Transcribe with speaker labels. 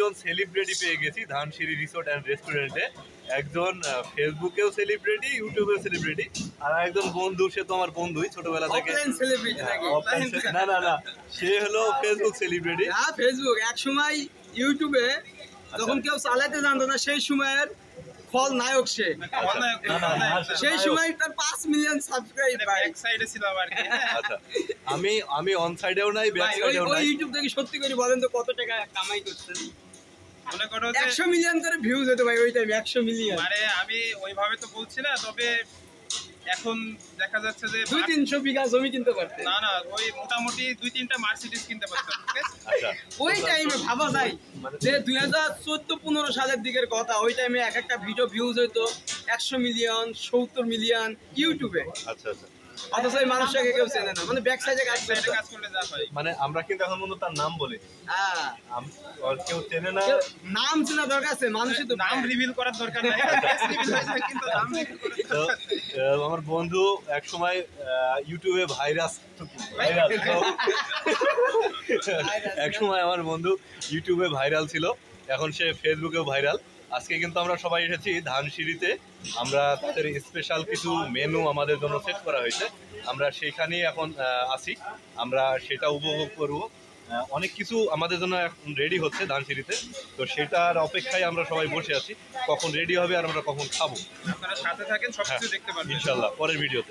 Speaker 1: দুইজন সেলিব্রিটি পেয়ে গেছি ধানসিঁড়ি রিসোর্ট অ্যান্ড রেস্টুরেন্টে। একজন ফেসবুকেও সেলিব্রিটি, ইউটিউবেও সেলিব্রিটি, আর একজন বন্ধু, সে তো আমার বন্ধুই ছোটবেলা থেকে। না না না, সে হলো ফেসবুক সেলিব্রিটি।
Speaker 2: হ্যাঁ ফেসবুক এক সময় ইউটিউবে যখন কেউ চালাতে জানতো না সেই সময়ের ফল নায়ক সে। সেই সময় তার 5 মিলিয়ন সাবস্ক্রাইব এক সাইডে ছিল আর কি।
Speaker 1: আচ্ছা, আমি অন সাইডেও নাই, ব্যাক সাইডেও নাই।
Speaker 2: ইউটিউব থেকে সত্যি করে বলেন তো কত টাকা কামাই করছেন? মনে করো 100 মিলিয়ন করে ভিউজ হতো ভাই ওই টাইমে। 100 মিলিয়ন
Speaker 3: মানে আমি ওইভাবে তো বলছি না, তবে এখন দেখা যাচ্ছে যে
Speaker 2: 200-300 বিঘা জমি কিনতে পারতেন।
Speaker 3: না না, ওই মোটামুটি 2-3টা মার্সিডিজ কিনতে পারতাম।
Speaker 1: আচ্ছা,
Speaker 2: ওই টাইমে ভাবা যায় যে 2014-15 সালের দিকের কথা, ওই টাইমে এক একটা ভিডিও ভিউজ হইতো 100 মিলিয়ন 70 মিলিয়ন ইউটিউবে।
Speaker 1: আচ্ছা আচ্ছা,
Speaker 2: অথচ এই মানুষটাকে কেউ চেনে না, মানে ব্যাক সাইডে কাজ
Speaker 3: করলে যা হয়।
Speaker 1: মানে আমরা কিন্তু এখন পর্যন্ত তার নাম বলি,
Speaker 2: হ্যাঁ
Speaker 1: আর কেউ চেনে না।
Speaker 2: নাম চেনা দরকার আছে, মানুষই তো
Speaker 3: নাম রিভিল করার দরকার নাই, কিন্তু নাম রিভিল করার
Speaker 1: তো আমার বন্ধু এক সময় ইউটিউবে ভাইরাল, এক সময় আমার বন্ধু ইউটিউবে ভাইরাল ছিল, এখন সে ফেসবুকেও ভাইরাল। আজকে কিন্তু আমরা সবাই এসেছি ধানসিঁড়িতে। আমরা তাদের স্পেশাল কিছু মেনু আমাদের জন্য সেট করা হয়েছে, আমরা সেখানেই এখন আছি, আমরা সেটা উপভোগ করব। অনেক কিছু আমাদের জন্য এখন রেডি হচ্ছে ধানসিঁড়িতে, তো সেটার অপেক্ষায় আমরা সবাই বসে আছি কখন রেডি হবে আর আমরা কখন খাবো।
Speaker 3: আপনারা সাথে থাকেন, সবকিছু দেখতে পারবেন
Speaker 1: ইনশাল্লাহ পরের ভিডিওতে।